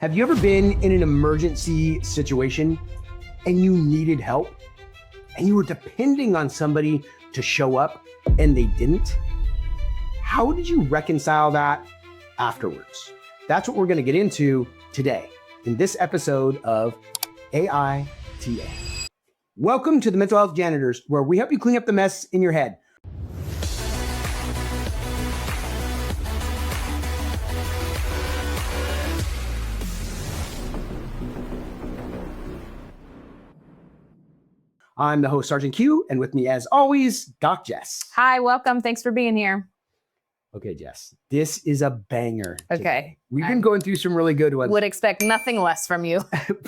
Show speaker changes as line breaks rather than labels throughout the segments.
Have you ever been in an emergency situation and you needed help and you were depending on somebody to show up and they didn't? How did you reconcile that afterwards? That's what we're going to get into today in this episode of AITA. Welcome to the Mental Health Janitors, where we help you clean up the mess in your head. I'm the host, Sergeant Q, and with me, as always, Doc Jess.
Hi, welcome. Thanks for being here.
Okay, Jess, this is a banger.
Okay.
Today. We've been going through some really good ones.
Would expect nothing less from you.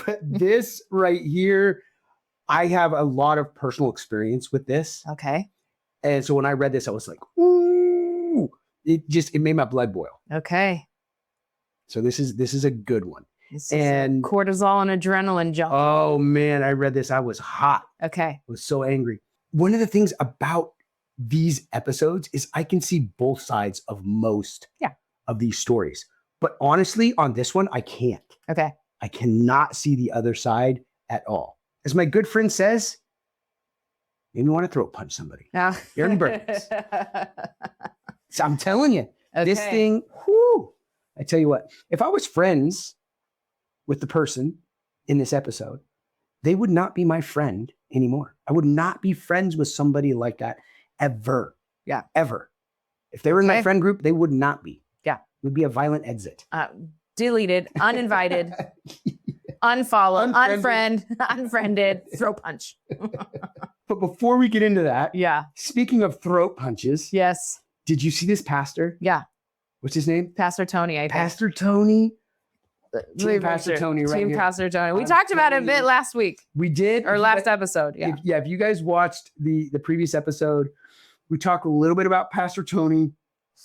But this right here, I have a lot of personal experience with this.
Okay.
And so when I read this, I was like, ooh, it made my blood boil.
Okay.
So this is a good one.
This
And
is cortisol and adrenaline jump.
oh man, I read this. I was hot.
Okay.
I was so angry. One of the things about these episodes is I can see both sides of most of these stories. But honestly, on this one, I can't.
Okay.
I cannot see the other side at all. As my good friend says, made me want to throat punch somebody. Aaron Burns. So I'm telling you, this thing, whoo, I tell you what, if I was friends with the person in this episode, they would not be my friend anymore. I would not be friends with somebody like that ever. Yeah. Ever. If they were in my friend group, they would not be.
Yeah.
It would be a violent exit.
Deleted, uninvited, unfollow, unfriended, throat punch.
But before we get into that,
Yeah.
speaking of throat punches,
Yes.
did you see this pastor?
Yeah.
What's his name?
Pastor Tony, I think.
Pastor Tony. Team Pastor Tony right
Team
here.
Pastor Tony. We
I'm
talked about it a
telling
bit
you.
last week
We did.
or last episode. Yeah.
If you guys watched the previous episode, we talked a little bit about Pastor Tony.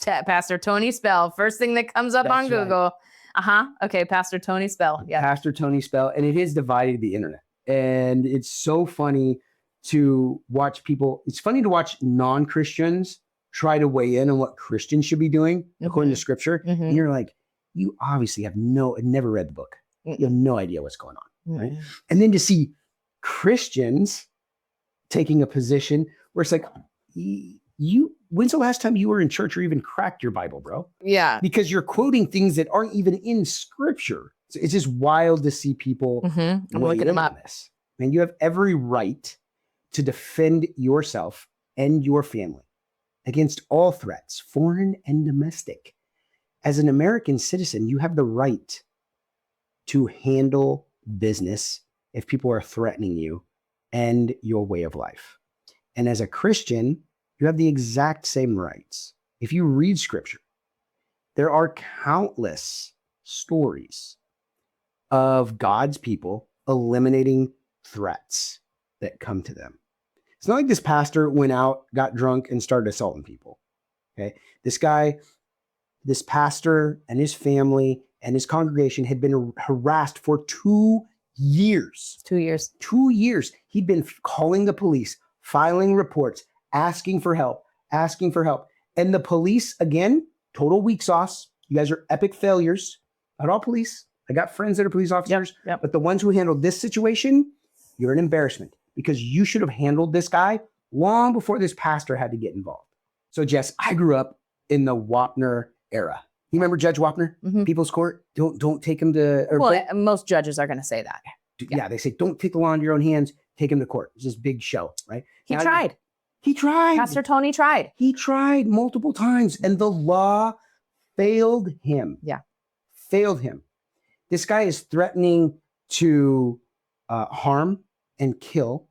Pastor Tony Spell. First thing that comes up on
That's right.
Google. Okay. Pastor Tony Spell. Yeah.
Pastor Tony Spell, and it has divided the internet. And it's so funny to watch people. It's funny to watch non-Christians try to weigh in on what Christians should be doing according to scripture.
Mhm.
And you're like, you obviously have never read the book. You have no idea what's going on. Right? And then to see Christians taking a position where it's like, when's the last time you were in church or even cracked your Bible, bro?
Yeah.
Because you're quoting things that aren't even in scripture. So it's just wild to see people
I'm
weigh
looking
in
them
on
up.
this. And you have every right to defend yourself and your family against all threats, foreign and domestic. As an American citizen, you have the right to handle business if people are threatening you and your way of life. And as a Christian, you have the exact same rights. If you read scripture, there are countless stories of God's people eliminating threats that come to them. It's not like this pastor went out, got drunk, and started assaulting people. Okay. This pastor and his family and his congregation had been harassed for 2 years.
2 years.
2 years. He'd been calling the police, filing reports, asking for help. And the police, again, total weak sauce. You guys are epic failures. Not all police. I got friends that are police officers,
Yep.
but the ones who handled this situation, you're an embarrassment because you should have handled this guy long before this pastor had to get involved. So, Jess, I grew up in the Wapner era. You remember Judge Wapner?
Mhm.
People's Court? Don't take him to...
Most judges are going to say that.
Yeah, they say, don't take the law into your own hands. Take him to court. It's this big show, right?
He
Now,
tried.
He tried.
Pastor Tony tried.
He tried multiple times, and the law failed him.
Yeah.
Failed him. This guy is threatening to harm and kill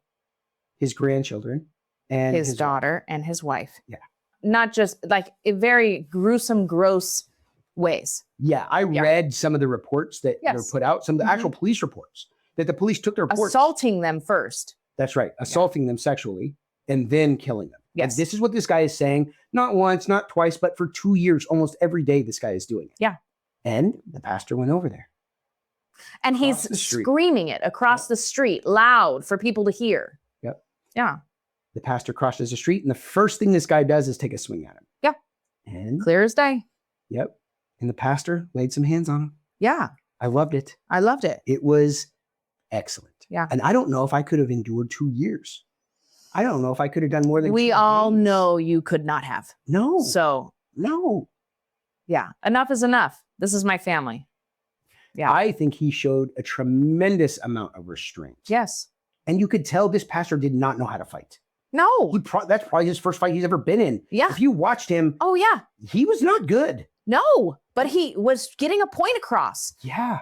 his grandchildren and
His daughter and his wife.
Yeah.
Not just like in very gruesome, gross ways.
Yeah, I read some of the reports that were put out, some of the actual police reports, that the police took their reports.
Assaulting them first.
That's right. Assaulting them sexually and then killing them.
Yes.
And this is what this guy is saying. Not once, not twice, but for 2 years, almost every day, this guy is doing it.
Yeah.
And the pastor went over there.
And
Across the
he's
street.
screaming it across the street, loud for people to hear.
Yep.
Yeah.
The pastor crosses the street, and the first thing this guy does is take a swing at him.
Yeah.
And
Clear as day.
yep. And the pastor laid some hands on him.
Yeah.
I loved it.
I loved it.
It was excellent.
Yeah.
And I don't know if I could have endured 2 years. I don't know if I could have done more than
We
2
all
days.
know you could not have.
No.
So
No.
yeah, enough is enough. This is my family. Yeah.
I think he showed a tremendous amount of restraint.
Yes.
And you could tell this pastor did not know how to fight.
No.
That's probably his first fight he's ever been in.
Yeah.
If you watched him,
Oh yeah.
he was not good.
No. But he was getting a point across.
Yeah.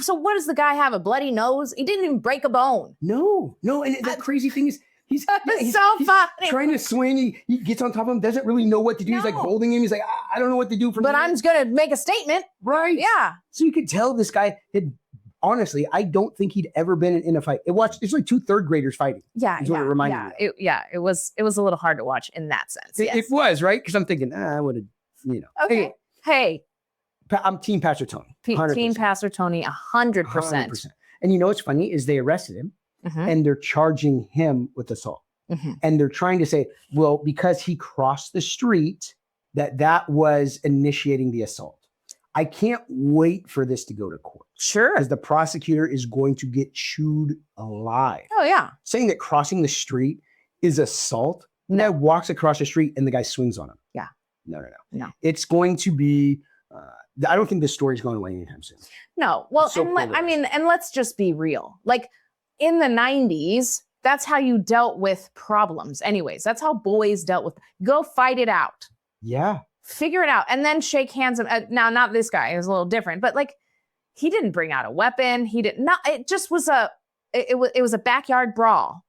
So what does the guy have? A bloody nose? He didn't even break a bone.
No. And the crazy thing is, he's
So funny.
trying to swing. He gets on top of him, doesn't really know what to do. He's like
No.
holding him. He's like, I don't know what to do from
But
here.
I'm just gonna make a statement.
Right.
Yeah.
So you could tell this guy had, honestly, I don't think he'd ever been in a fight. It's like 2 third graders fighting.
Yeah.
Is what it reminded me
Yeah. It was a little hard to watch in that sense. Yes.
It was, right? Because I'm thinking, I would have,
Okay. Hey,
I'm Team Pastor Tony. 100%.
Team Pastor Tony, 100%.
100%. And you know what's funny is they arrested him
Mhm.
and they're charging him with assault.
Mhm.
And they're trying to say, well, because he crossed the street, that was initiating the assault. I can't wait for this to go to court
Sure.
because the prosecutor is going to get chewed alive.
Oh yeah.
Saying that crossing the street is assault. The guy walks across the street and the guy swings on him.
Yeah.
No.
No.
It's going to be, I don't think this story's going away anytime soon.
No. Well,
So
and let's just be real. Like in the 90s, that's how you dealt with problems. Anyways, that's how boys dealt with. Go fight it out.
Yeah.
Figure it out, and then shake hands. Now, not this guy. It was a little different, but like, he didn't bring out a weapon. He didn't. Not. It just was it was a backyard brawl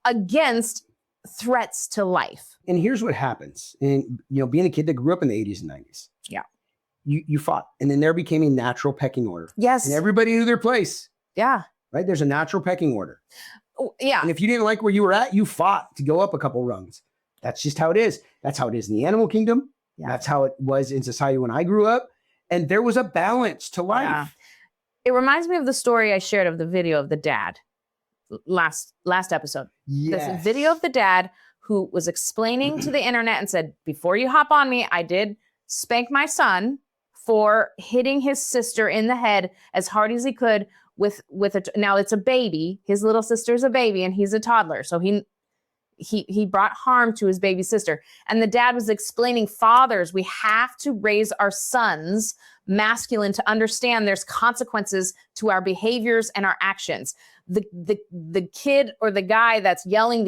against threats to life.
And here's what happens. And, being a kid that grew up in the 80s and 90s.
Yeah.
You fought. And then there became a natural pecking order.
Yes.
And everybody knew their place,
Yeah.
right? There's a natural pecking order.
Oh, yeah.
And if you didn't like where you were at, you fought to go up a couple rungs. That's just how it is. That's how it is in the animal kingdom.
Yeah.
That's how it was in society when I grew up. And there was a balance to life.
Yeah. It reminds me of the story I shared of the video of the dad last episode.
Yes.
This video of the dad who was explaining to the internet and said, before you hop on me, I did spank my son for hitting his sister in the head as hard as he could with now it's a baby. His little sister's a baby and he's a toddler. So he brought harm to his baby sister. And the dad was explaining, fathers, we have to raise our sons masculine to understand there's consequences to our behaviors and our actions. The kid or the guy that's yelling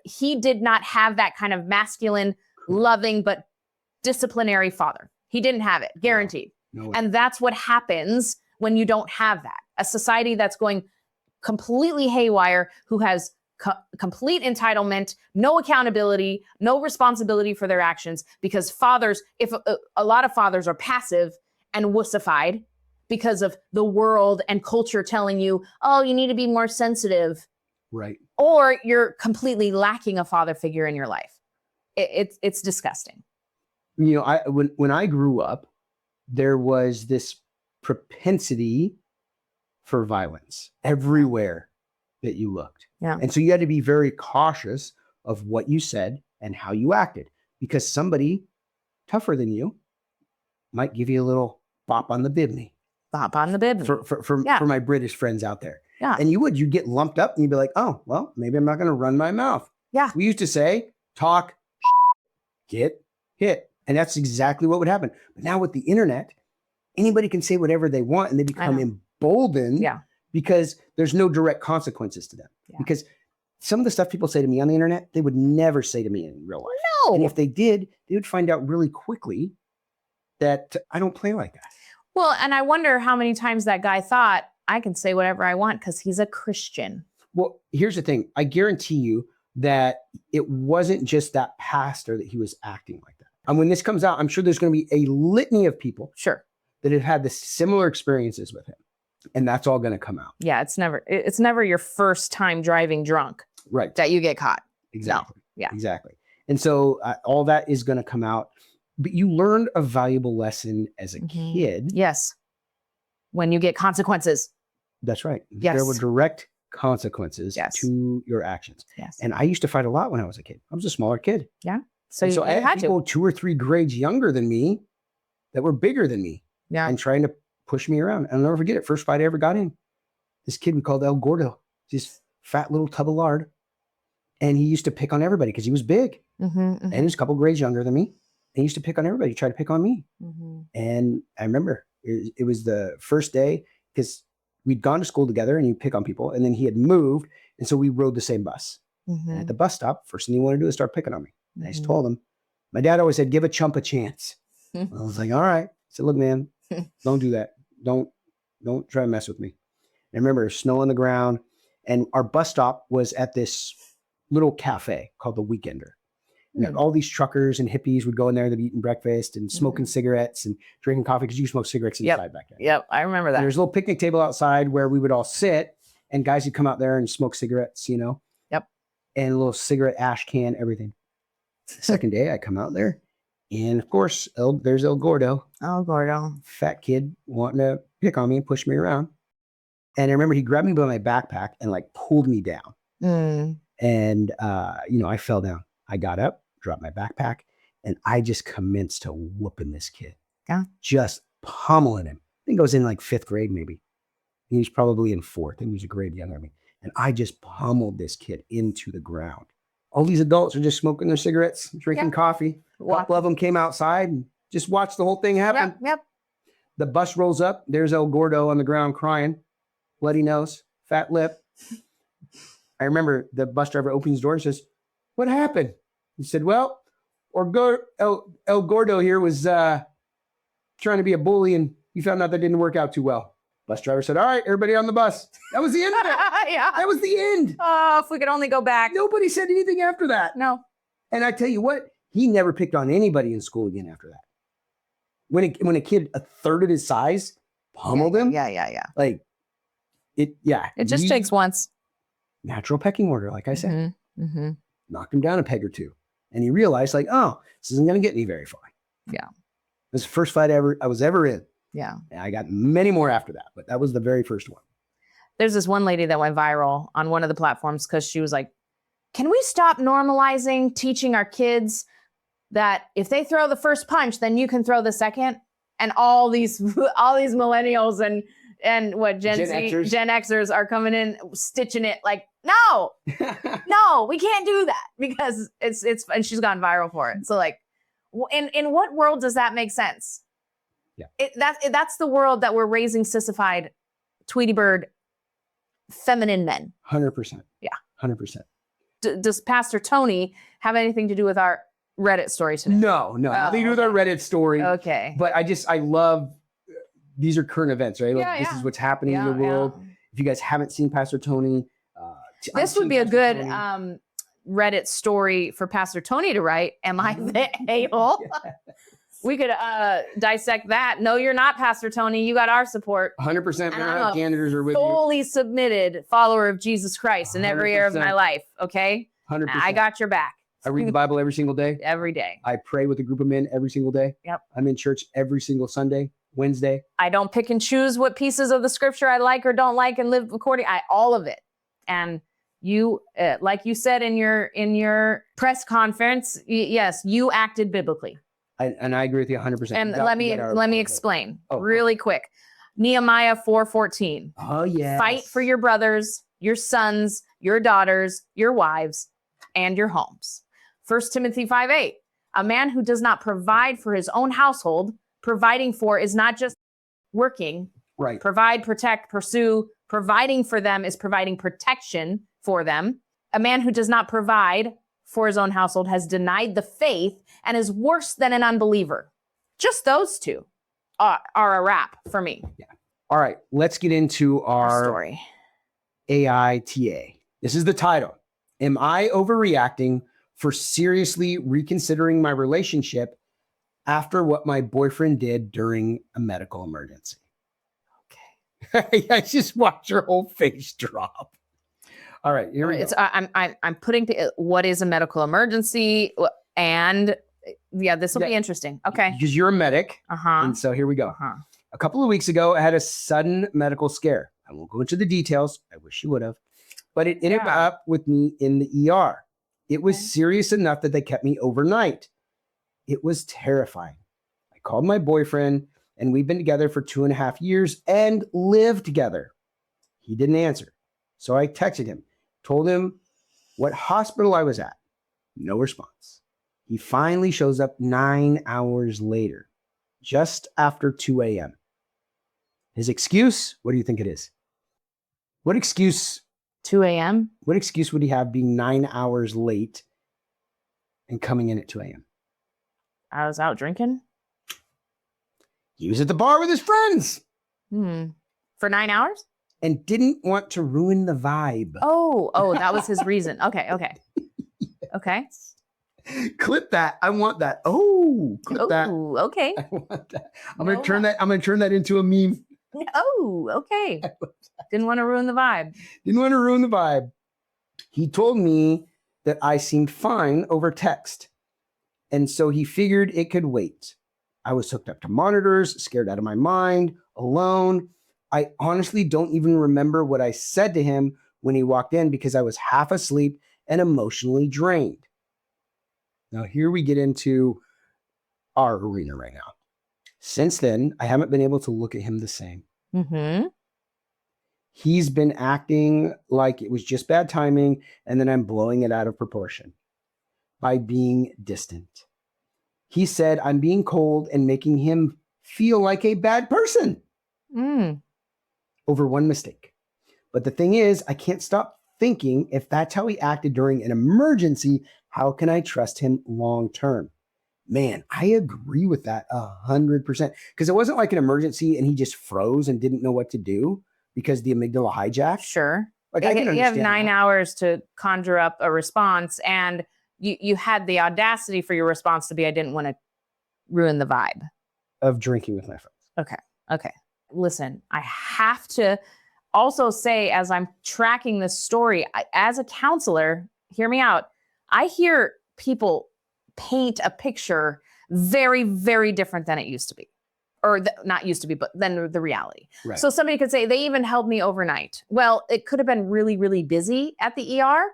he did not have that kind of masculine, loving, but disciplinary father. He didn't have it, guaranteed.
No.
And that's what happens when you don't have that. A society that's going completely haywire, who has complete entitlement, no accountability, no responsibility for their actions, because fathers, if a lot of fathers are passive and wussified because of the world and culture telling you, oh, you need to be more sensitive.
Right.
Or you're completely lacking a father figure in your life. It's disgusting.
When I grew up, there was this propensity for violence everywhere that you looked.
Yeah.
And so you had to be very cautious of what you said and how you acted, because somebody tougher than you might give you a little bop on the bibney.
Bop on the bib.
For my British friends out there.
Yeah.
And you'd get lumped up and you'd be like, oh, well, maybe I'm not going to run my mouth.
Yeah.
We used to say, talk, get hit. And that's exactly what would happen. But now with the internet, anybody can say whatever they want and they become emboldened because there's no direct consequences to them. Yeah. Because some of the stuff people say to me on the internet, they would never say to me in real life.
No.
And if they did, they would find out really quickly that I don't play like that.
Well, and I wonder how many times that guy thought, I can say whatever I want because he's a Christian.
Well, here's the thing. I guarantee you that it wasn't just that pastor that he was acting like that. And when this comes out, I'm sure there's going to be a litany of people that have had the similar experiences with him. And that's all going to come out.
Yeah, it's never your first time driving drunk.
Right.
That you get caught.
Exactly.
No. Yeah.
Exactly. And so all that is going to come out. But you learned a valuable lesson as a kid.
Yes. When you get consequences.
That's right.
Yes.
There were direct consequences to your actions.
Yes.
And I used to fight a lot when I was a kid. I was a smaller kid.
Yeah. So you
I had people 2 or 3 grades younger than me that were bigger than me.
Yeah.
And trying to pushed me around. I'll never forget it. First fight I ever got in. This kid we called El Gordo, this fat little tub of lard. And he used to pick on everybody because he was big. And he was a couple grades younger than me. And he used to pick on everybody. He tried to pick on me. And I remember it was the first day because we'd gone to school together and he'd pick on people. And then he had moved. And so we rode the same bus. And at the bus stop, first thing he wanted to do is start picking on me. And I just told him, my dad always said, give a chump a chance. I was like, all right. I said, look, man, don't do that. Don't try to mess with me. And I remember snow on the ground. And our bus stop was at this little cafe called the Weekender. And all these truckers and hippies would go in there, they'd eating breakfast and smoking cigarettes and drinking coffee because you smoke cigarettes inside back then.
Yep, I remember that.
And there's a little picnic table outside where we would all sit and guys would come out there and smoke cigarettes,
Yep.
And a little cigarette ash can, everything. The second day I come out there and of course, there's El Gordo.
Oh, Gordo.
Fat kid wanting to pick on me and push me around. And I remember he grabbed me by my backpack and like pulled me down. And, I fell down. I got up, dropped my backpack, and I just commenced to whooping this kid.
Yeah.
Just pummeling him. I think I was in like 5th grade, maybe. He was probably in 4th. I think he was a grade younger than me. And I just pummeled this kid into the ground. All these adults are just smoking their cigarettes, drinking coffee. A couple of them came outside and just watched the whole thing happen.
Yep.
The bus rolls up. There's El Gordo on the ground crying. Bloody nose, fat lip. I remember the bus driver opens his door and says, what happened? He said, well, El Gordo here was trying to be a bully and he found out that didn't work out too well. Bus driver said, all right, everybody on the bus. That was the end of it. That was the end.
Oh, if we could only go back.
Nobody said anything after that.
No.
And I tell you what, he never picked on anybody in school again after that. When a kid a third of his size pummeled him.
Yeah.
Like, it
just takes once.
Natural pecking order, like I said. Knocked him down a peg or two. And he realized, like, oh, this isn't going to get me very far.
Yeah.
It was the first fight I was ever in.
Yeah.
And I got many more after that, but that was the very first one.
There's this one lady that went viral on one of the platforms because she was like, can we stop normalizing teaching our kids that if they throw the first punch, then you can throw the second? And all these millennials and what Gen Xers are coming in stitching it like, no, we can't do that because it's and she's gone viral for it. So like, in what world does that make sense?
Yeah,
that's the world that we're raising sissified, Tweety Bird, feminine men.
100%. Yeah, 100%.
Does Pastor Tony have anything to do with our Reddit story today?
No, nothing to do with our Reddit story.
Okay,
but I love these are current events, right? Like, this is what's happening in the world. Yeah. If you guys haven't seen Pastor Tony,
this would be a good Reddit story for Pastor Tony to write. Am I the a-hole? Yes. We could dissect that. No, you're not, Pastor Tony. You got our support.
100% Mental Health Janitors are with you.
Fully submitted follower of Jesus Christ in every area of my life, okay?
100%.
I got your back.
I read the Bible every single day.
Every day.
I pray with a group of men every single day.
Yep.
I'm in church every single Sunday, Wednesday.
I don't pick and choose what pieces of the scripture I like or don't like and live according. All of it. And you, like you said in your press conference, yes, you acted biblically.
And I agree with you 100%.
And let me explain really quick. Nehemiah 4:14.
Oh, yeah.
Fight for your brothers, your sons, your daughters, your wives, and your homes. 1 Timothy 5:8. A man who does not provide for his own household, providing for is not just working.
Right.
Provide, protect, pursue. Providing for them is providing protection for them. A man who does not provide for his own household has denied the faith and is worse than an unbeliever. Just those two are a wrap for me.
Yeah. All right. Let's get into our
story.
AITA. This is the title. Am I overreacting for seriously reconsidering my relationship after what my boyfriend did during a medical emergency? Okay. I just watched your whole face drop. All right, here we go.
I'm putting what is a medical emergency, and this will be interesting. Okay,
because you're a medic, and so here we go. A couple of weeks ago, I had a sudden medical scare. I won't go into the details. I wish you would have, but it ended up with me in the ER. It was serious enough that they kept me overnight. It was terrifying. I called my boyfriend, and we've been together for 2.5 years and live together. He didn't answer. So I texted him, told him what hospital I was at. No response. He finally shows up 9 hours later, just after 2 a.m. His excuse, what do you think it is? What excuse
2 a.m.?
What excuse would he have being 9 hours late and coming in at 2 a.m.?
I was out drinking.
He was at the bar with his friends
For 9 hours?
and didn't want to ruin the vibe.
Oh, that was his reason. Okay. Okay.
Clip that. I want that. Oh, clip that.
Oh, okay.
I want that. I'm
No,
gonna turn that into a meme.
Oh, okay. Didn't want to ruin the vibe.
Didn't want to ruin the vibe. He told me that I seemed fine over text. And so he figured it could wait. I was hooked up to monitors, scared out of my mind, alone. I honestly don't even remember what I said to him when he walked in because I was half asleep and emotionally drained. Now, here we get into our arena right now. Since then, I haven't been able to look at him the same. He's been acting like it was just bad timing, and then I'm blowing it out of proportion by being distant. He said I'm being cold and making him feel like a bad person over one mistake. But the thing is, I can't stop thinking if that's how he acted during an emergency, how can I trust him long term? Man, I agree with that 100%. Because it wasn't like an emergency and he just froze and didn't know what to do because the amygdala hijacked.
Sure.
Like I can
You
understand
have 9
that.
hours to conjure up a response, and you had the audacity for your response to be, I didn't want to ruin the vibe.
Of drinking with my friends.
Okay. Listen, I have to also say, as I'm tracking this story, as a counselor, hear me out. I hear people paint a picture very, very different than it used to be. Or not used to be, but then the reality.
Right.
So somebody could say, they even held me overnight. Well, it could have been really, really busy at the ER.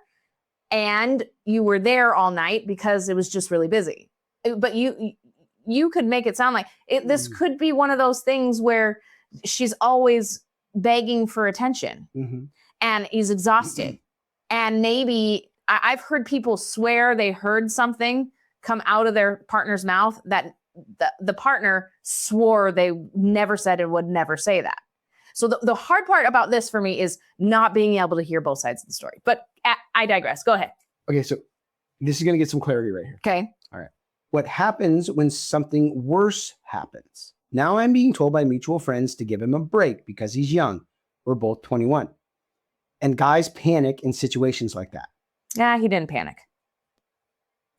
And you were there all night because it was just really busy. But you could make it sound like this could be one of those things where she's always begging for attention and is exhausted. And maybe I've heard people swear they heard something come out of their partner's mouth that the partner swore they never said and would never say that. So the hard part about this for me is not being able to hear both sides of the story. But I digress. Go ahead.
Okay, so this is going to get some clarity right here.
Okay.
All right. What happens when something worse happens? Now I'm being told by mutual friends to give him a break because he's young. We're both 21. And guys panic in situations like that.
Yeah, he didn't panic.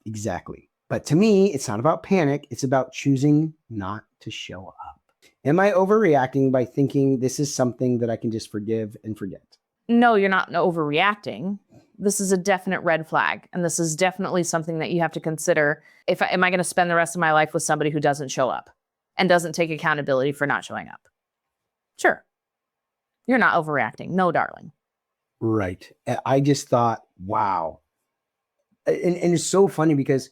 Exactly. But to me, it's not about panic. It's about choosing not to show up. Am I overreacting by thinking this is something that I can just forgive and forget?
No, you're not overreacting. This is a definite red flag. And this is definitely something that you have to consider. Am I going to spend the rest of my life with somebody who doesn't show up and doesn't take accountability for not showing up? Sure. You're not overreacting. No, darling.
Right. I just thought, wow. And it's so funny because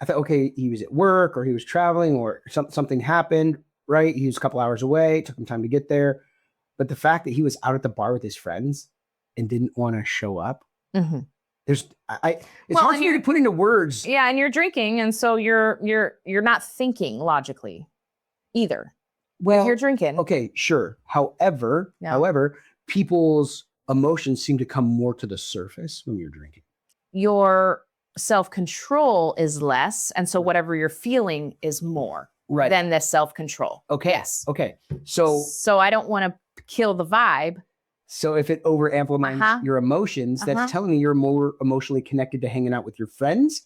I thought, okay, he was at work or he was traveling or something happened, right? He was a couple hours away. It took him time to get there. But the fact that he was out at the bar with his friends and didn't want to show up, it's hard for me to put into words.
Yeah, and you're drinking, and so you're not thinking logically either.
Well,
if you're drinking.
Okay, sure. However, people's emotions seem to come more to the surface when you're drinking.
Your self-control is less, and so whatever you're feeling is more than the self-control.
Okay.
Yes.
Okay. So
I don't want to kill the vibe.
So if it over amplifies your emotions, that's telling me you're more emotionally connected to hanging out with your friends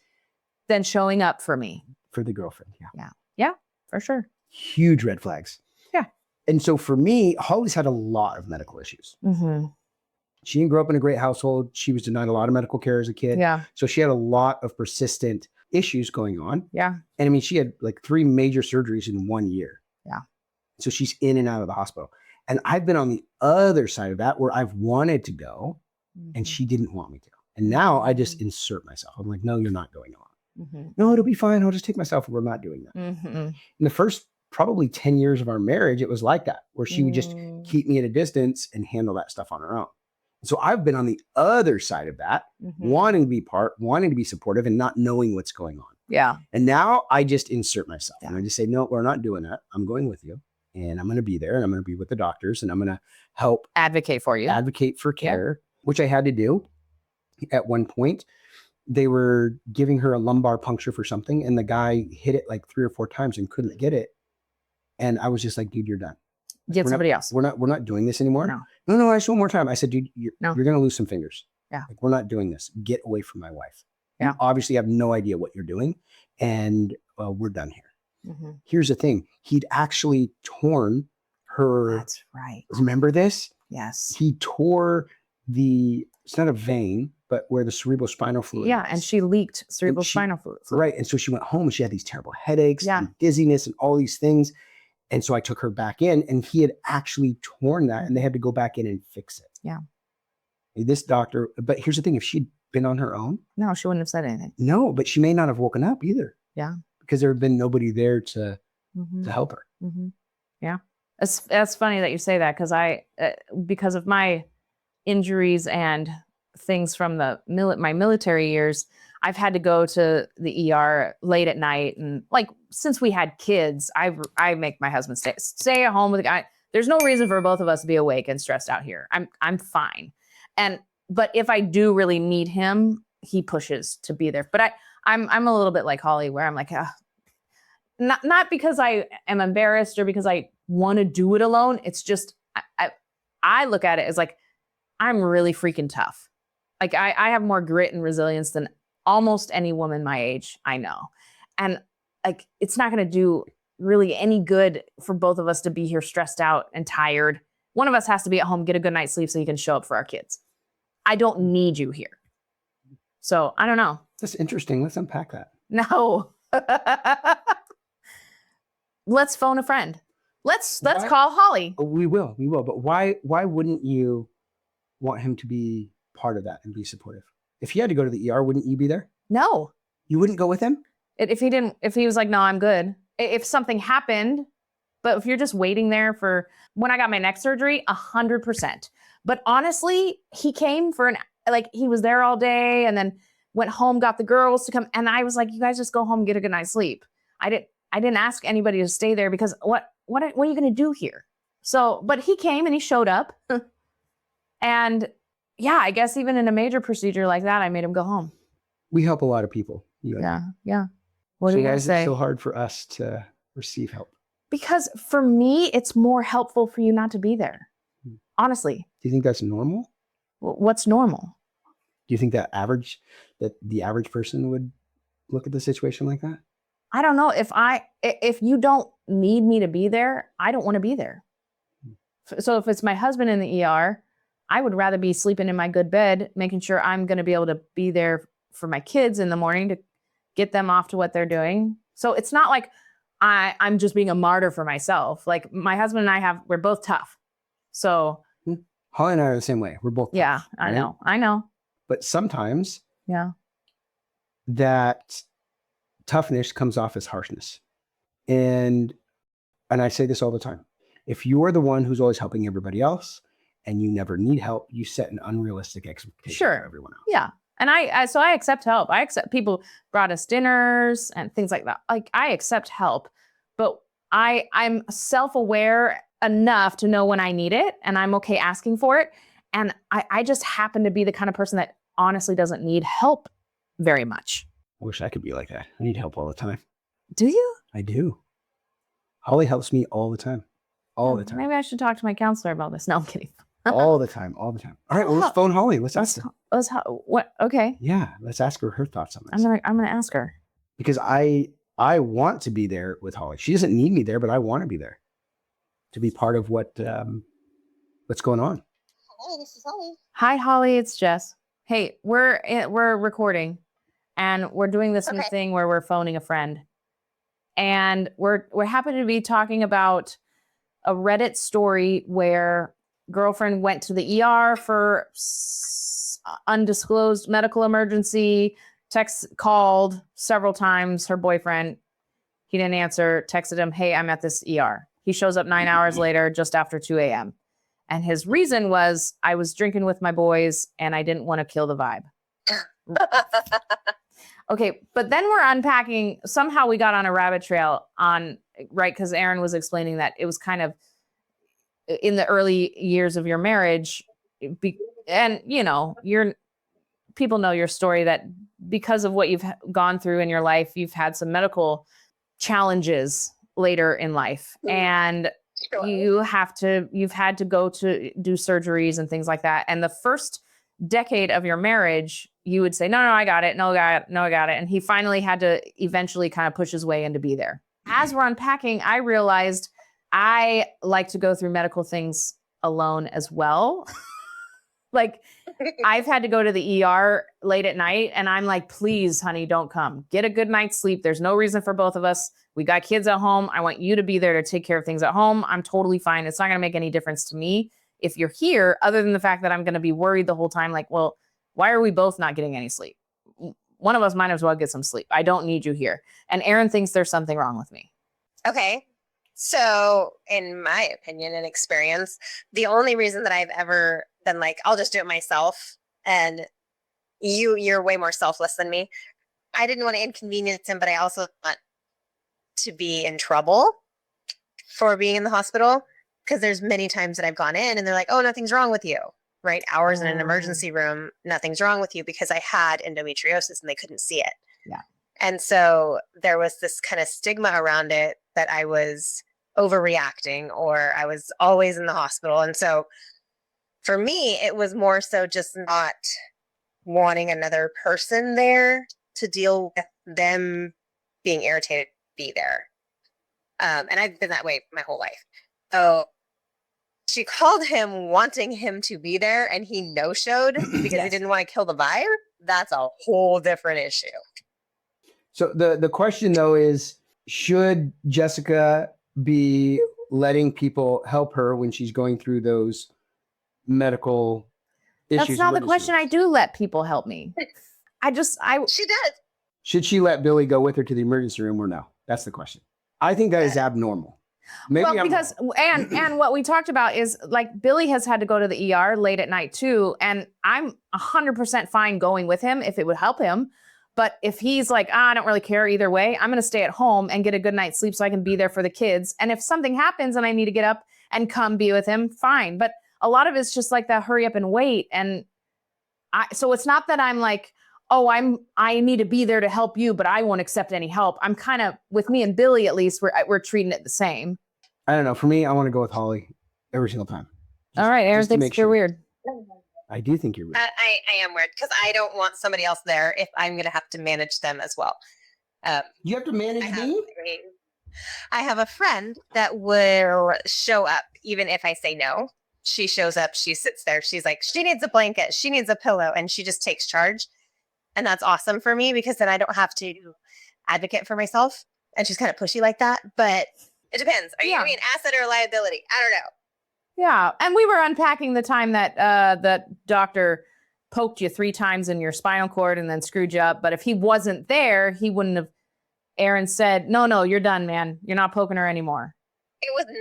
than showing up for me.
For the girlfriend.
Yeah, for sure.
Huge red flags.
Yeah.
And so for me, Holly's had a lot of medical issues. She didn't grow up in a great household. She was denied a lot of medical care as a kid.
Yeah.
So she had a lot of persistent issues going on.
Yeah.
And I mean, she had like 3 major surgeries in 1 year.
Yeah.
So she's in and out of the hospital. And I've been on the other side of that where I've wanted to go and she didn't want me to. And now I just insert myself. I'm like, no, you're not going on. No, it'll be fine. I'll just take myself over. I'm not doing that. In the first probably 10 years of our marriage, it was like that, where she would just
Mm.
keep me at a distance and handle that stuff on her own. So I've been on the other side of that,
Mhm.
wanting to be wanting to be supportive and not knowing what's going on.
Yeah.
And now I just insert myself and
Yeah.
I just say, no, we're not doing that. I'm going with you and I'm going to be there and I'm going to be with the doctors and I'm going to help
Advocate for you.
advocate for care, which I had to do at one point. They were giving her a lumbar puncture for something and the guy hit it like 3 or 4 times and couldn't get it. And I was just like, dude, you're done.
Get
We're
somebody
not,
else.
We're not doing this anymore.
No.
No, I just want more time. I said, dude,
No.
you're going to lose some fingers.
Yeah.
Like, we're not doing this. Get away from my wife.
Yeah.
You obviously have no idea what you're doing. And we're done here.
Mm-hmm.
Here's the thing. He'd actually torn her.
That's right.
Remember this?
Yes.
He tore it's not a vein, but where the cerebral spinal fluid
Yeah.
is.
And she leaked cerebral spinal fluid.
Right. And so she went home and she had these terrible headaches
Yeah.
and dizziness and all these things. And so I took her back in and he had actually torn that and they had to go back in and fix it.
Yeah.
This doctor, but here's the thing, if she'd been on her own.
No, she wouldn't have said anything.
No, but she may not have woken up either.
Yeah.
Because there had been nobody there to
Mm-hmm.
help her.
Mm-hmm. Yeah. That's funny that you say that because of my injuries and things from my military years, I've had to go to the ER late at night. And like, since we had kids, I make my husband stay at home with the guy. There's no reason for both of us to be awake and stressed out here. I'm fine. But if I do really need him, he pushes to be there. But I'm a little bit like Holly, where I'm like, not because I am embarrassed or because I want to do it alone. It's just, I look at it as like, I'm really freaking tough. Like I have more grit and resilience than almost any woman my age I know. And like, it's not going to do really any good for both of us to be here stressed out and tired. One of us has to be at home, get a good night's sleep so you can show up for our kids. I don't need you here. So I don't know.
That's interesting. Let's unpack that.
No. Let's phone a friend. Let's call Holly.
We will. But why wouldn't you want him to be part of that and be supportive? If he had to go to the ER, wouldn't you be there?
No.
You wouldn't go with him?
If he was like, no, I'm good. If something happened, but if you're just waiting there for when I got my neck surgery, 100%. But honestly, he came for he was there all day and then went home, got the girls to come. And I was like, you guys just go home and get a good night's sleep. I didn't ask anybody to stay there because what are you going to do here? So, but he came and he showed up. And yeah, I guess even in a major procedure like that, I made him go home.
We help a lot of people.
Yeah. What
So
do you
guys,
say?
it's so hard for us to receive help.
Because for me, it's more helpful for you not to be there. Honestly.
Do you think that's normal?
What's normal?
Do you think that the average person would look at the situation like that?
I don't know. If you don't need me to be there, I don't want to be there. So if it's my husband in the ER, I would rather be sleeping in my good bed, making sure I'm going to be able to be there for my kids in the morning to get them off to what they're doing. So it's not like I'm just being a martyr for myself. Like my husband and we're both tough. So
Holly and I are the same way. We're both tough,
yeah,
right?
I know.
But sometimes
Yeah.
that toughness comes off as harshness. And I say this all the time. If you're the one who's always helping everybody else and you never need help, you set an unrealistic expectation for everyone else.
Yeah. And so I accept help. I accept people brought us dinners and things like that. Like I accept help, but I'm self-aware enough to know when I need it and I'm okay asking for it. And I just happen to be the kind of person that honestly doesn't need help very much.
I wish I could be like that. I need help all the time.
Do you?
I do. Holly helps me all the time. All the time.
Maybe I should talk to my counselor about this. No, I'm kidding.
All the time. All right. Well, let's phone Holly. Let's ask her.
What? Okay.
Yeah. Let's ask her thoughts on this.
I'm gonna ask her.
Because I want to be there with Holly. She doesn't need me there, but I want to be there to be part of what's going on.
Hi, this is Holly.
Hi, Holly. It's Jess. Hey, we're recording, and we're doing this new thing where we're phoning a friend, and we're happen to be talking about a Reddit story where girlfriend went to the ER for undisclosed medical emergency. Called several times her boyfriend. He didn't answer, texted him, hey, I'm at this ER. He shows up 9 hours later, just after 2 a.m. And his reason was, I was drinking with my boys and I didn't want to kill the vibe. Okay, but then we're unpacking. Somehow we got on a rabbit trail right? Because Aaron was explaining that it was kind of in the early years of your marriage. And, people know your story, that because of what you've gone through in your life, you've had some medical challenges later in life. And you've had to go to do surgeries and things like that. And the first decade of your marriage, you would say, no, I got it. No, I got it. And he finally had to eventually kind of push his way in to be there. As we're unpacking, I realized I like to go through medical things alone as well. Like, I've had to go to the ER late at night and I'm like, please, honey, don't come. Get a good night's sleep. There's no reason for both of us. We got kids at home. I want you to be there to take care of things at home. I'm totally fine. It's not going to make any difference to me if you're here, other than the fact that I'm going to be worried the whole time. Like, well, why are we both not getting any sleep? One of us might as well get some sleep. I don't need you here. And Aaron thinks there's something wrong with me.
Okay. So in my opinion and experience, the only reason that I've ever been like, I'll just do it myself, and you're way more selfless than me. I didn't want to inconvenience him, but I also want to be in trouble for being in the hospital, because there's many times that I've gone in and they're like, oh, nothing's wrong with you, right? Hours in an emergency room, nothing's wrong with you, because I had endometriosis and they couldn't see it.
Yeah.
And so there was this kind of stigma around it that I was overreacting or I was always in the hospital. And so for me, it was more so just not wanting another person there to deal with them being irritated to be there. And I've been that way my whole life. So she called him wanting him to be there and he no-showed because he didn't want to kill the vibe. That's a whole different issue.
So the question though is, should Jessica be letting people help her when she's going through those medical issues?
That's not the question. I do let people help me.
She does.
Should she let Billy go with her to the emergency room or no? That's the question. I think that is abnormal. Maybe
because and what we talked about is, like, Billy has had to go to the ER late at night too, and I'm 100% fine going with him if it would help him. But if he's like, I don't really care either way, I'm going to stay at home and get a good night's sleep so I can be there for the kids. And if something happens and I need to get up and come be with him, fine. But a lot of it's just like that hurry up and wait. And so it's not that I'm like, oh, I need to be there to help you, but I won't accept any help. I'm kind of, with me and Billy, at least, we're treating it the same.
I don't know. For me, I want to go with Holly every single time.
All right, Aaron thinks you're weird.
I do think you're weird.
I am weird because I don't want somebody else there if I'm going to have to manage them as well.
You have to manage me?
I have a friend that will show up even if I say no. She shows up, she sits there, she's like, she needs a blanket, she needs a pillow, and she just takes charge. And that's awesome for me because then I don't have to advocate for myself. And she's kind of pushy like that, but it depends. Are you going to be an asset or a liability? I don't know.
Yeah. And we were unpacking the time that that doctor poked you 3 times in your spinal cord and then screwed you up. But if he wasn't there, he wouldn't have. Aaron said, no, you're done, man. You're not poking her anymore.
It was 9.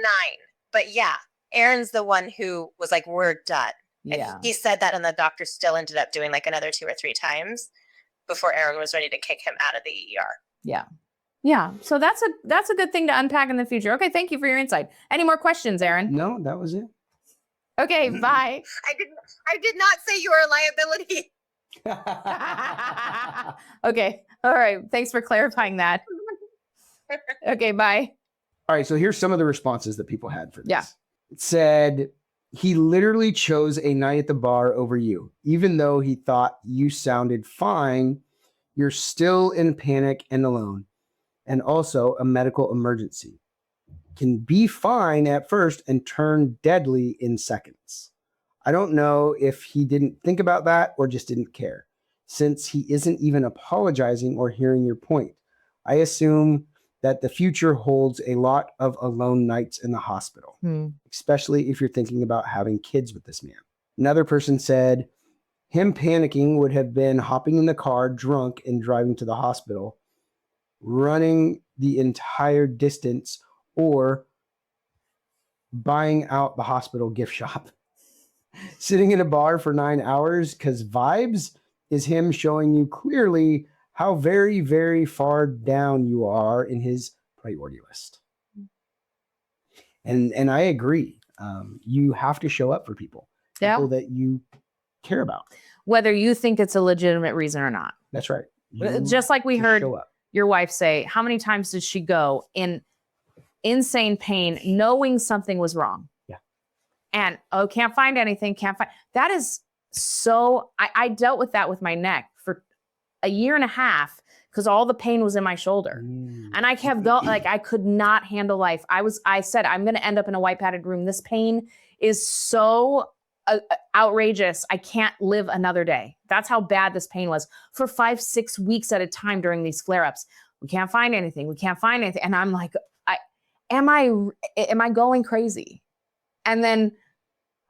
But yeah, Aaron's the one who was like, we're done.
Yeah.
And he said that, and the doctor still ended up doing like another 2 or 3 times before Aaron was ready to kick him out of the ER.
Yeah. Yeah. So that's a good thing to unpack in the future. Okay. Thank you for your insight. Any more questions, Aaron?
No, that was it.
Okay. Bye.
I did not say you were a liability.
Okay. All right. Thanks for clarifying that. Okay. Bye.
All right. So here's some of the responses that people had for this.
Yeah.
It said, he literally chose a night at the bar over you. Even though he thought you sounded fine, you're still in panic and alone. And also a medical emergency. Can be fine at first and turn deadly in seconds. I don't know if he didn't think about that or just didn't care, since he isn't even apologizing or hearing your point. I assume that the future holds a lot of alone nights in the hospital, especially if you're thinking about having kids with this man. Another person said, him panicking would have been hopping in the car drunk and driving to the hospital, running the entire distance or buying out the hospital gift shop. Sitting in a bar for 9 hours because vibes is him showing you clearly how very, very far down you are in his priority list. And I agree. You have to show up for people that you care about.
Whether you think it's a legitimate reason or not.
That's right.
Just like we heard
show up.
Your wife say, how many times did she go in insane pain knowing something was wrong?
Yeah.
And, can't find anything, that is so, I dealt with that with my neck for a year and a half because all the pain was in my shoulder. And I kept going, like I could not handle life. I said, I'm going to end up in a white padded room. This pain is so outrageous. I can't live another day. That's how bad this pain was for 5-6 weeks at a time during these flare-ups. We can't find anything. And I'm like, am I going crazy? And then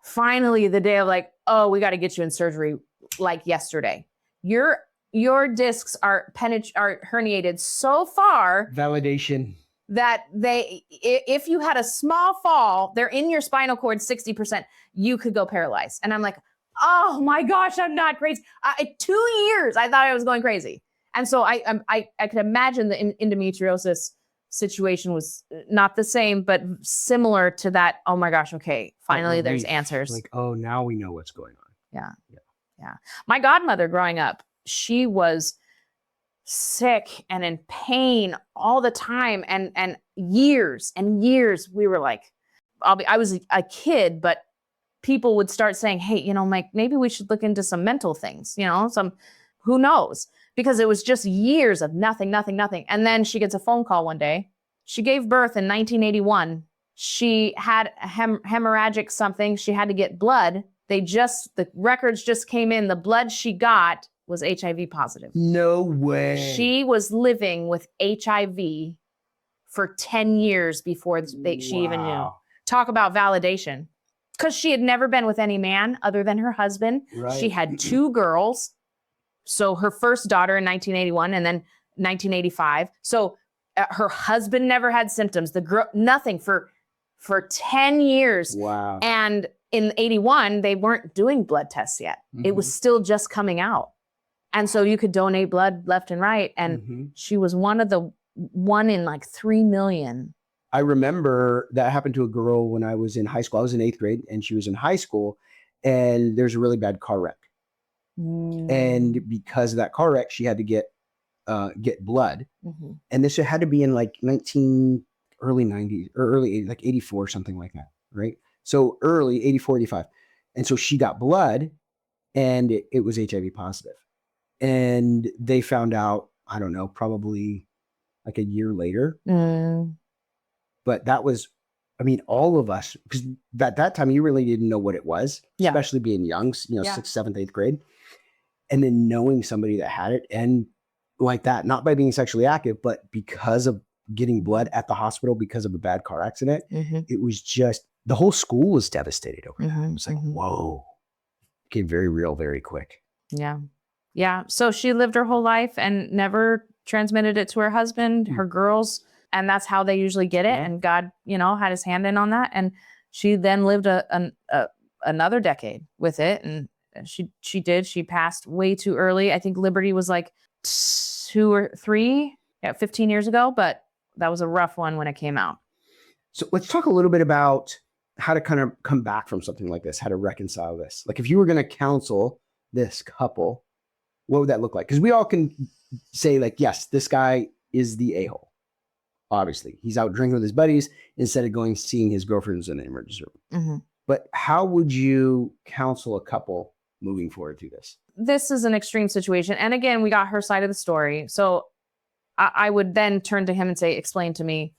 finally the day of like, oh, we got to get you in surgery like yesterday. Your discs are herniated so far.
Validation.
That if you had a small fall, they're in your spinal cord 60%, you could go paralyzed. And I'm like, oh my gosh, I'm not crazy. 2 years, I thought I was going crazy. And so I could imagine the endometriosis situation was not the same, but similar to that. Oh my gosh, okay, finally there's answers.
Like, oh, now we know what's going on.
Yeah. My godmother growing up, she was sick and in pain all the time, and years we were like, I was a kid, but people would start saying, hey, Mike, maybe we should look into some mental things, who knows, because it was just years of nothing. And then she gets a phone call one day. She gave birth in 1981. She had a hemorrhagic something. She had to get blood. The records just came in. The blood she got was HIV positive.
No way.
She was living with HIV for 10 years before she even knew. Talk about validation. Because she had never been with any man other than her husband.
Right.
She had 2 girls. So her first daughter in 1981 and then 1985. So her husband never had symptoms. The girl, nothing for 10 years.
Wow.
And in 81, they weren't doing blood tests yet. Mm-hmm. It was still just coming out. And so you could donate blood left and right. And she was one in like 3 million.
I remember that happened to a girl when I was in high school. I was in 8th grade and she was in high school, and there's a really bad car wreck. And because of that car wreck, she had to get blood. And this had to be in like early 90s or early 80s, like 84, something like that. Right. So early 84, 85. And so she got blood and it was HIV positive. And they found out, I don't know, probably like a year later. But that was, all of us, because at that time you really didn't know what it was, especially being young, 6th, 7th, 8th grade. And then knowing somebody that had it, and like that, not by being sexually active, but because of getting blood at the hospital because of a bad car accident, it was just, the whole school was devastated over that. It was like, whoa, it became very real, very quick.
Yeah. So she lived her whole life and never transmitted it to her husband, her girls. And that's how they usually get it. And God, had his hand in on that. And she then lived another decade with it. And she passed way too early. I think Liberty was like 2 or 3, 15 years ago, but that was a rough one when it came out.
So let's talk a little bit about how to kind of come back from something like this, how to reconcile this. Like if you were going to counsel this couple, what would that look like? Because we all can say like, yes, this guy is the a-hole. Obviously, he's out drinking with his buddies instead of seeing his girlfriends in the emergency room. But how would you counsel a couple moving forward through this?
This is an extreme situation. And again, we got her side of the story. So I would then turn to him and say, explain to me.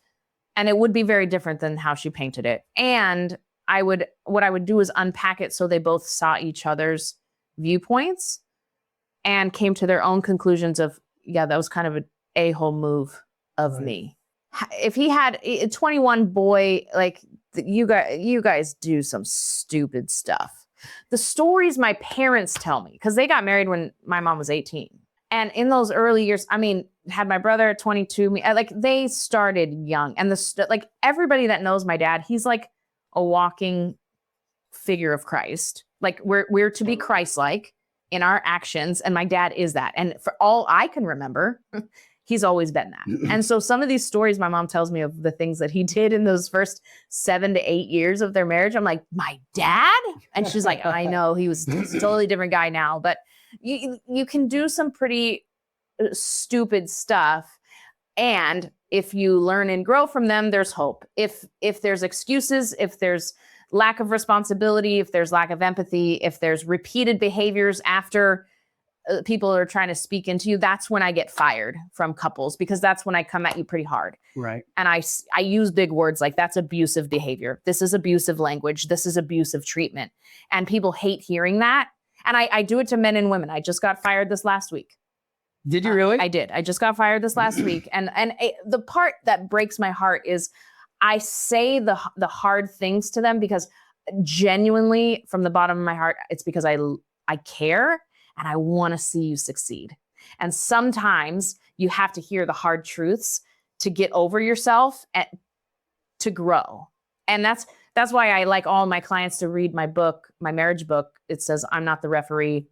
And it would be very different than how she painted it. And what I would do is unpack it so they both saw each other's viewpoints and came to their own conclusions of, that was kind of an a-hole move of me. If he had a 21 boy, like you guys do some stupid stuff. The stories my parents tell me, because they got married when my mom was 18. And in those early years, I mean, had my brother at 22, like they started young, and like everybody that knows my dad, he's like a walking figure of Christ. Like we're to be Christ-like in our actions, and my dad is that. And for all I can remember, he's always been that. And so some of these stories my mom tells me of the things that he did in those first 7 to 8 years of their marriage, I'm like, my dad? And she's like, I know, he's a totally different guy now, but you can do some pretty stupid stuff. And if you learn and grow from them, there's hope. If there's excuses, if there's lack of responsibility, if there's lack of empathy, if there's repeated behaviors after people are trying to speak into you, that's when I get fired from couples, because that's when I come at you pretty hard.
Right.
And I use big words like, that's abusive behavior. This is abusive language. This is abusive treatment. And people hate hearing that. And I do it to men and women. I just got fired this last week.
Did you really?
I did. I just got fired this last week. And the part that breaks my heart is I say the hard things to them because genuinely from the bottom of my heart, it's because I care and I want to see you succeed. And sometimes you have to hear the hard truths to get over yourself and to grow. And that's why I like all my clients to read my book, my marriage book. It says, I'm not the referee.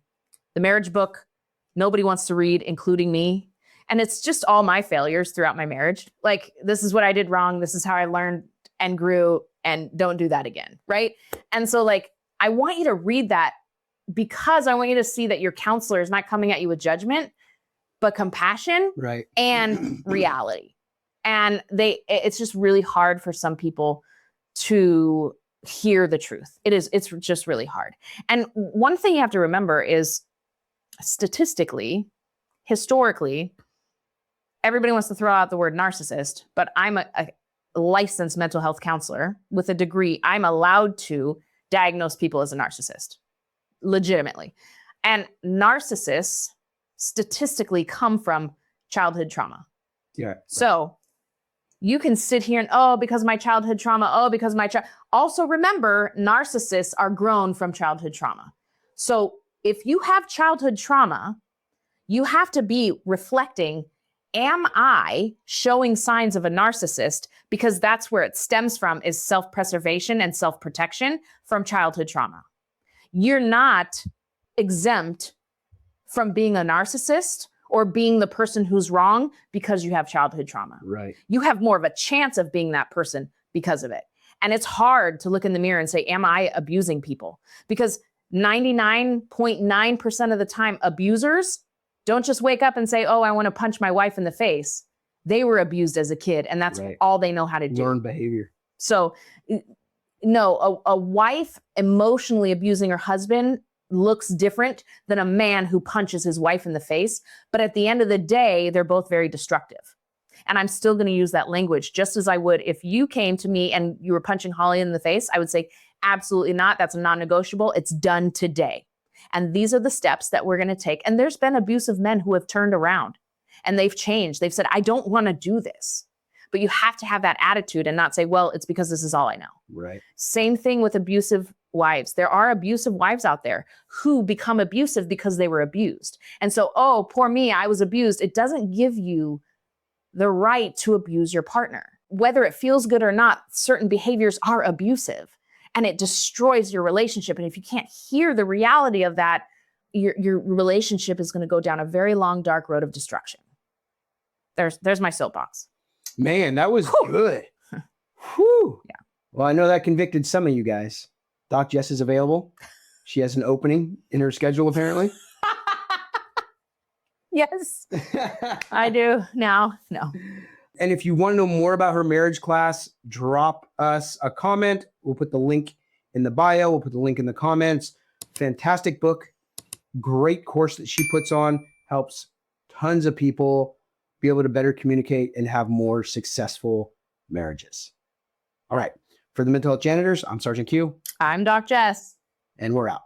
The marriage book, nobody wants to read, including me. And it's just all my failures throughout my marriage. Like, this is what I did wrong. This is how I learned and grew, and don't do that again. Right. And so like, I want you to read that because I want you to see that your counselor is not coming at you with judgment, but compassion,
right,
and reality. And it's just really hard for some people to hear the truth. It's just really hard. And one thing you have to remember is statistically, historically, everybody wants to throw out the word narcissist, but I'm a licensed mental health counselor with a degree. I'm allowed to diagnose people as a narcissist, legitimately. And narcissists statistically come from childhood trauma.
Yeah.
So you can sit here and, because my childhood trauma, because my child. Also remember, narcissists are grown from childhood trauma. So if you have childhood trauma, you have to be reflecting, am I showing signs of a narcissist? Because that's where it stems from, is self-preservation and self-protection from childhood trauma. You're not exempt from being a narcissist or being the person who's wrong because you have childhood trauma.
Right.
You have more of a chance of being that person because of it. And it's hard to look in the mirror and say, am I abusing people? Because 99.9% of the time, abusers don't just wake up and say, I want to punch my wife in the face. They were abused as a kid, and that's
right.
all they know how to do.
Learned behavior.
So no, a wife emotionally abusing her husband looks different than a man who punches his wife in the face. But at the end of the day, they're both very destructive. And I'm still going to use that language, just as I would if you came to me and you were punching Holly in the face. I would say, absolutely not. That's a non-negotiable. It's done today. And these are the steps that we're going to take. And there's been abusive men who have turned around and they've changed. They've said, I don't want to do this. But you have to have that attitude and not say, well, it's because this is all I know.
Right.
Same thing with abusive wives. There are abusive wives out there who become abusive because they were abused. And so, poor me, I was abused. It doesn't give you the right to abuse your partner. Whether it feels good or not, certain behaviors are abusive and it destroys your relationship. And if you can't hear the reality of that, your relationship is going to go down a very long, dark road of destruction. There's my soapbox.
Man, that was good. Whew.
Yeah.
Well, I know that convicted some of you guys. Doc Jess is available. She has an opening in her schedule, apparently.
Yes, I do now. No.
And if you want to know more about her marriage class, drop us a comment. We'll put the link in the bio. We'll put the link in the comments. Fantastic book. Great course that she puts on. Helps tons of people be able to better communicate and have more successful marriages. All right. For the Mental Health Janitors, I'm Sergeant Q.
I'm Doc Jess.
And we're out.